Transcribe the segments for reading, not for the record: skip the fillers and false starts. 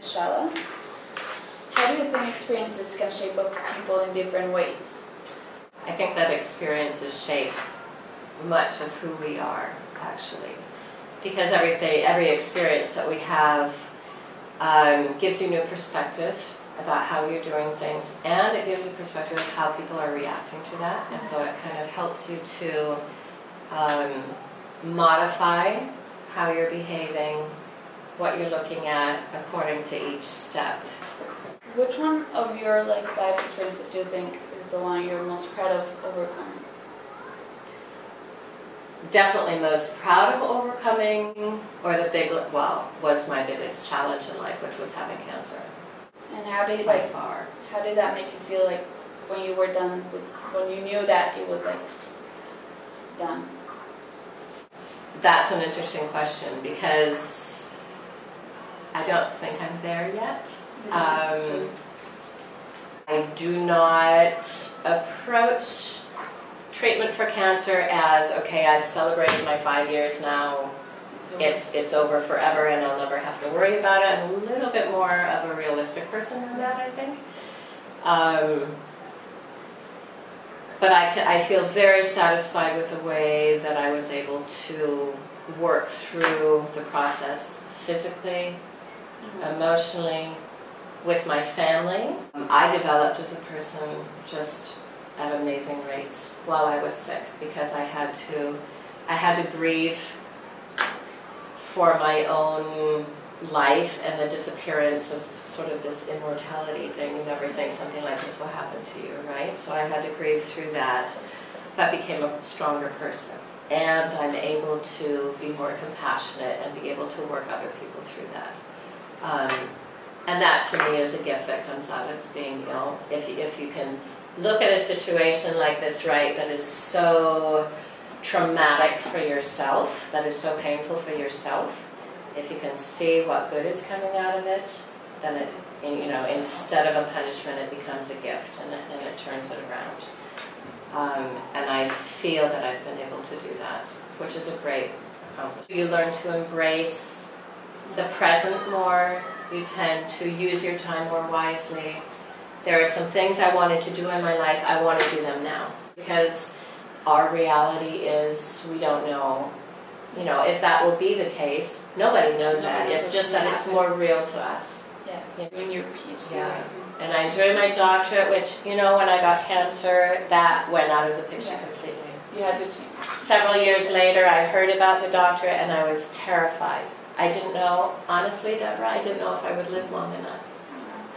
Schalla. How do you think experiences can shape up people in different ways? I think that experiences shape much of who we are, actually, because every experience that we have gives you new perspective about how you're doing things, and it gives you perspective of how people are reacting to that, and so it kind of helps you to modify how you're behaving, what you're looking at according to each step. Which one of your life experiences do you think is the one you're most proud of overcoming? Definitely most proud of overcoming, or was my biggest challenge in life, which was having cancer. And how did by far. How did that make you feel like when you were done with, when you knew that it was like done? That's an interesting question because I don't think I'm there yet. I do not approach treatment for cancer as, okay, I've celebrated my 5 years now, it's over forever and I'll never have to worry about it. I'm a little bit more of a realistic person than that, I think. But I feel very satisfied with the way that I was able to work through the process physically, emotionally, with my family. I developed as a person just at amazing rates while I was sick because I had to grieve for my own life and the disappearance of sort of this immortality thing. You never think something like this will happen to you, right? So I had to grieve through that, but became a stronger person. And I'm able to be more compassionate and be able to work other people through that. And that to me is a gift that comes out of being ill. If you can look at a situation like this, right, that is so traumatic for yourself, that is so painful for yourself, if you can see what good is coming out of it, then it, instead of a punishment, it becomes a gift, and it turns it around. And I feel that I've been able to do that, which is a great accomplishment. You learn to embrace the present more. You tend to use your time more wisely. There are some things I wanted to do in my life, I want to do them now. Because our reality is we don't know, if that will be the case. Nobody knows that. It's just that it's more real to us. Yeah, in your PhD. Yeah. And I enjoyed my doctorate, which, when I got cancer, that went out of the picture completely. You had to change. Several years later, I heard about the doctorate and I was terrified. I didn't know, honestly, Deborah, I didn't know if I would live long enough.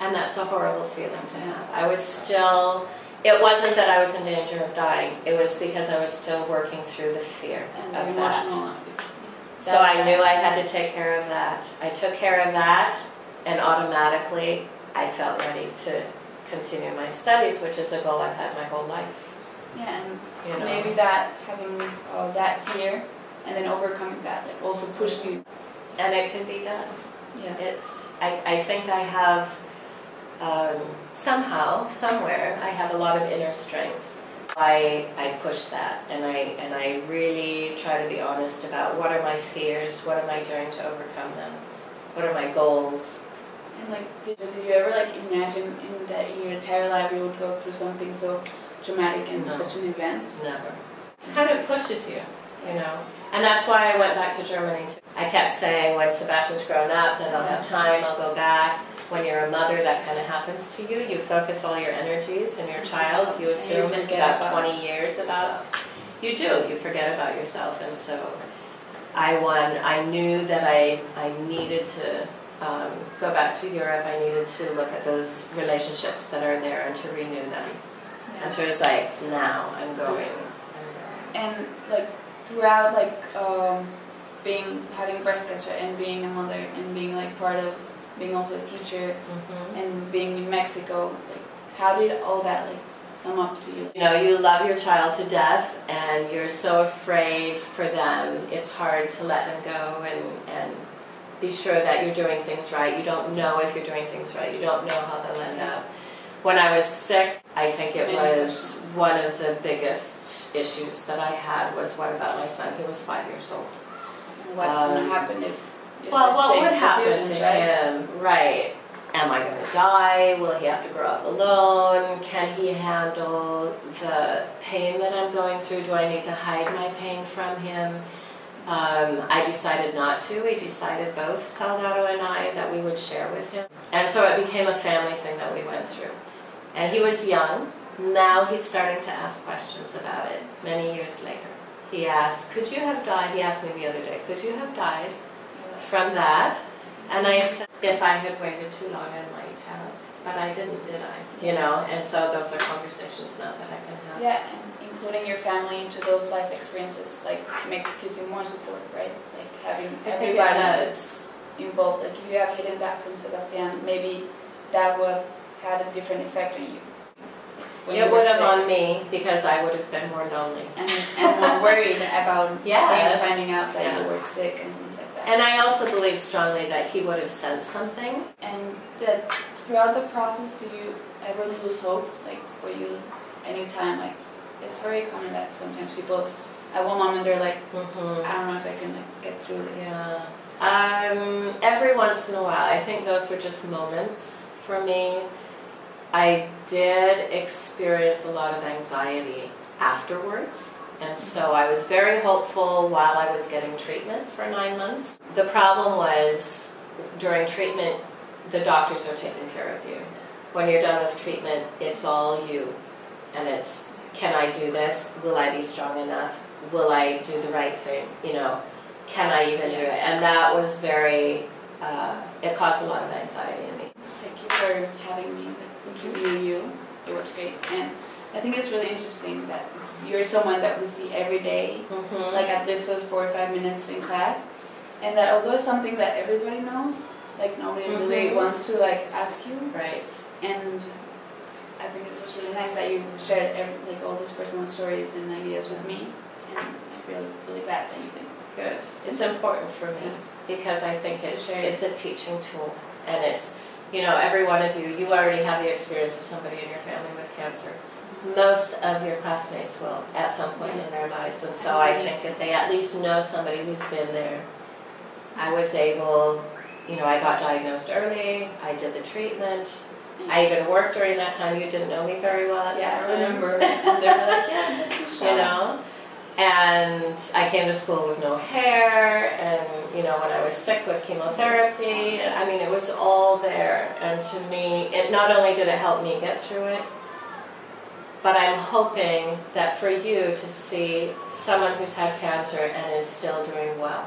And that's a horrible feeling to have. I was still, it wasn't that I was in danger of dying, it was because I was still working through the fear of that. So I knew I had to take care of that. I took care of that, and automatically I felt ready to continue my studies, which is a goal I've had my whole life. Yeah, and maybe that, having that fear, and then overcoming that, also pushed you. And it can be done. Yeah. I think I have, somehow, somewhere, I have a lot of inner strength. I push that, and I really try to be honest about what are my fears, what am I doing to overcome them, what are my goals. And did you ever imagine that in your entire life you would go through something so traumatic and such an event? Never. It kind of pushes you, And that's why I went back to Germany too. I kept saying, when Sebastian's grown up, then I'll have time, I'll go back. When you're a mother, that kind of happens to you. You focus all your energies in your child. You assume it's about 20 years about. You do. You forget about yourself. And so I knew that I needed to go back to Europe. I needed to look at those relationships that are there and to renew them. Yeah. And so it was now I'm going. And throughout having breast cancer and being a mother and being part of being also a teacher and being in Mexico, how did all that sum up to you? You love your child to death and you're so afraid for them. It's hard to let them go and be sure that you're doing things right. You don't know if you're doing things right. You don't know how they'll end up. When I was sick, I think it was one of the biggest issues that I had was, what about my son? He was 5 years old. What's going to happen if just Well, what take would happen decisions, to right? him? Right. Am I going to die? Will he have to grow up alone? Can he handle the pain that I'm going through? Do I need to hide my pain from him? I decided not to. We decided both, Salgado and I, that we would share with him. And so it became a family thing that we went through. And he was young. Now he's starting to ask questions about it many years later. He asked, could you have died? He asked me the other day, could you have died from that? And I said, if I had waited too long, I might have. But I didn't, did I? You know, and so those are conversations now that I can have. Yeah, and including your family into those life experiences, like, gives you more support, right? Like, having everybody involved. Like, if you have hidden that from Sebastian, maybe that would have had a different effect on you. It would have on me, because I would have been more lonely. And more worried about Yes. finding out that you were sick and things like that. And I also believe strongly that he would have sensed something. And that throughout the process, did you ever lose hope? Like, were you anytime, like, it's very common that sometimes people, at one moment they're like, I don't know if I can like, get through this. Yeah. Every once in a while, I think those were just moments for me. I did experience a lot of anxiety afterwards, and so I was very hopeful while I was getting treatment for 9 months. The problem was, during treatment, the doctors are taking care of you. When you're done with treatment, it's all you. And it's, can I do this? Will I be strong enough? Will I do the right thing? You know, can I even do it? And that was very, it caused a lot of anxiety in me. Thank you for having me interview you. It was great. And I think it's really interesting that you're someone that we see every day, like at least for 4 or 5 minutes in class. And that although it's something that everybody knows, like nobody really wants to like ask you. Right. And I think it was really nice that you shared like all these personal stories and ideas with me. And I feel really glad that you did. Good. It's important for me because I think it's a teaching tool, and it's, you know, every one of you already have the experience of somebody in your family with cancer. Most of your classmates will at some point in their lives, and so I think if they at least know somebody who's been there. I was able, you know, I got diagnosed early, I did the treatment, I even worked during that time. You didn't know me very well at that time. I remember. And they were like, yeah, this is you know, and I came to school with no hair, and, you know, when I was sick with chemotherapy, I mean, it was all there. And to me, it not only did it help me get through it, but I'm hoping that for you to see someone who's had cancer and is still doing well.